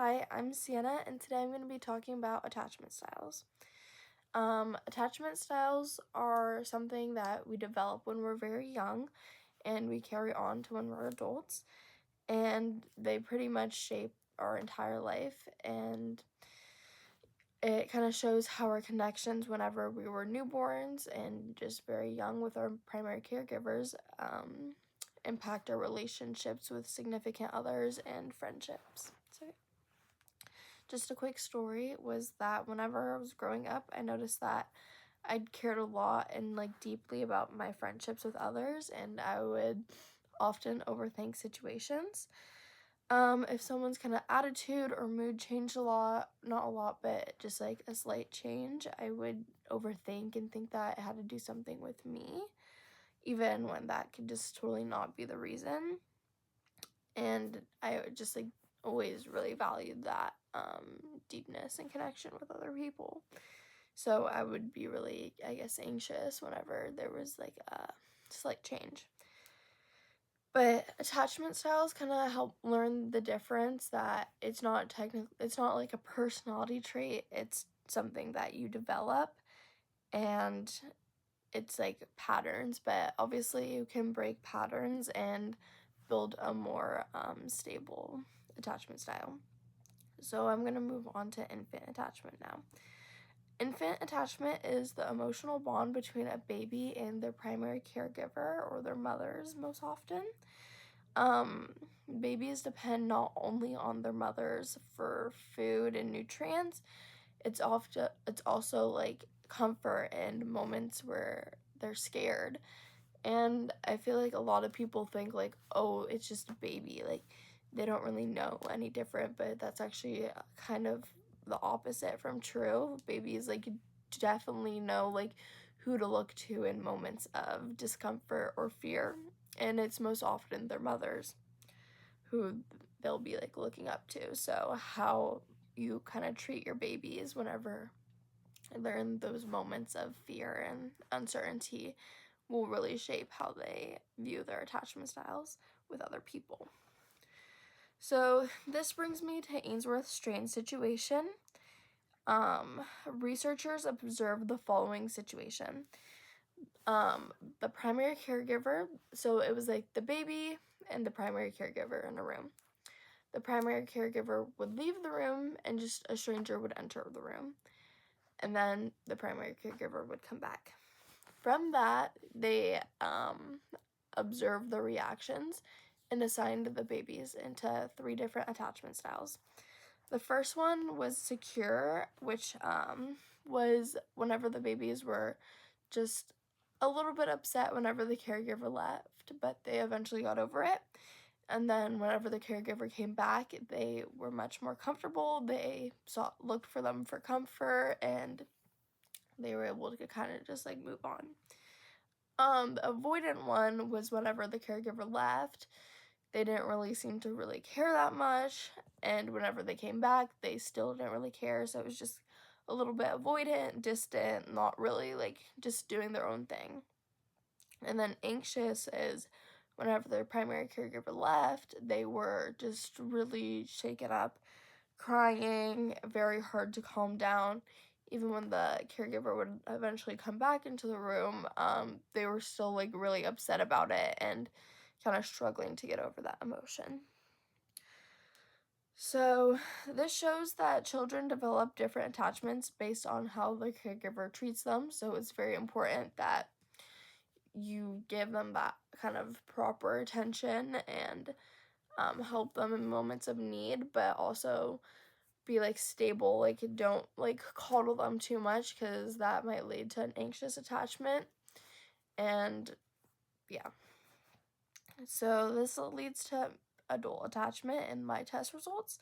Hi, I'm Sienna, and today I'm going to be talking about attachment styles. Attachment styles are something that we develop when we're very young and we carry on to when we're adults, and they pretty much shape our entire life, and it kind of shows how our connections whenever we were newborns and just very young with our primary caregivers impact our relationships with significant others and friendships. So just a quick story was that whenever I was growing up, I noticed that I'd cared a lot and deeply about my friendships with others, and I would often overthink situations. If someone's kind of attitude or mood changed a lot, not a lot, but just like a slight change, I would overthink and think that it had to do something with me, even when that could just totally not be the reason. And I just always really valued that deepness and connection with other people. So I would be really, I guess, anxious whenever there was a slight change. But attachment styles kind of help learn the difference that it's not like a personality trait. It's something that you develop, and it's like patterns, but obviously you can break patterns and build a more stable attachment style. So I'm going to move on to infant attachment now. Infant attachment is the emotional bond between a baby and their primary caregiver, or their mothers most often. Babies depend not only on their mothers for food and nutrients, it's also like comfort and moments where they're scared. And I feel like a lot of people think oh, it's just a baby, they don't really know any different, but that's actually kind of the opposite from true. Babies definitely know who to look to in moments of discomfort or fear, and it's most often their mothers who they'll be looking up to. So how you kind of treat your babies whenever they're in those moments of fear and uncertainty will really shape how they view their attachment styles with other people. So this brings me to Ainsworth's strange situation. Researchers observed the following situation. The primary caregiver, so it was the baby and the primary caregiver in a room. The primary caregiver would leave the room and just a stranger would enter the room. And then the primary caregiver would come back. From that, they observed the reactions and assigned the babies into 3 different attachment styles. The first one was secure, which was whenever the babies were just a little bit upset whenever the caregiver left, but they eventually got over it. And then whenever the caregiver came back, they were much more comfortable. They looked for them for comfort, and they were able to kind of just move on. The avoidant one was whenever the caregiver left, they didn't really seem to really care that much, and whenever they came back, they still didn't really care, so it was just a little bit avoidant, distant, not really just doing their own thing. And then anxious is whenever their primary caregiver left, they were just really shaken up, crying, very hard to calm down. Even when the caregiver would eventually come back into the room, they were still really upset about it and kind of struggling to get over that emotion. So this shows that children develop different attachments based on how the caregiver treats them. So it's very important that you give them that kind of proper attention and help them in moments of need, but also be stable. Don't coddle them too much, because that might lead to an anxious attachment. And yeah, so this leads to adult attachment in my test results.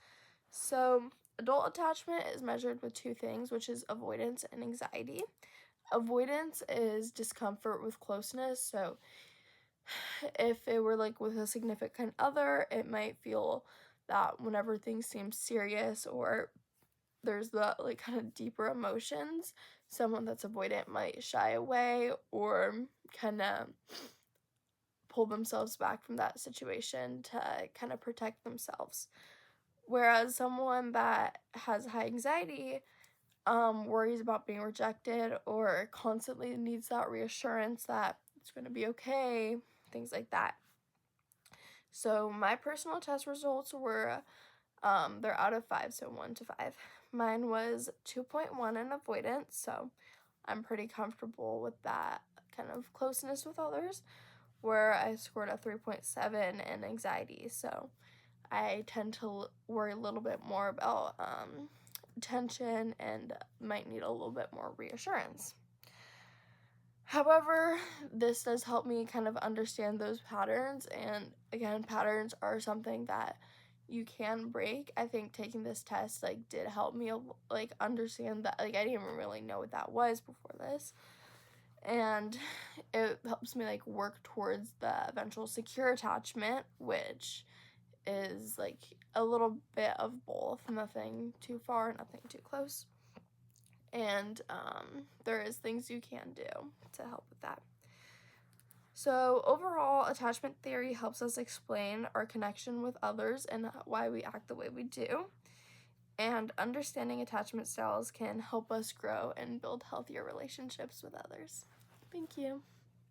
So adult attachment is measured with 2 things, which is avoidance and anxiety. Avoidance is discomfort with closeness. So if it were with a significant other, it might feel that whenever things seem serious or there's the kind of deeper emotions, someone that's avoidant might shy away or kind of pull themselves back from that situation to kind of protect themselves. Whereas someone that has high anxiety worries about being rejected or constantly needs that reassurance that it's going to be okay, things like that. So my personal test results were, they're out of 5, so 1 to 5. Mine was 2.1 in avoidance, so I'm pretty comfortable with that kind of closeness with others, where I scored a 3.7 in anxiety, so I tend to worry a little bit more about attention and might need a little bit more reassurance. However, this does help me kind of understand those patterns, and again, patterns are something that you can break. I think taking this test did help me understand that. I didn't even really know what that was before this, and it helps me work towards the eventual secure attachment, which is a little bit of both, nothing too far, nothing too close. And there is things you can do to help with that. So overall, attachment theory helps us explain our connection with others and why we act the way we do. And understanding attachment styles can help us grow and build healthier relationships with others. Thank you.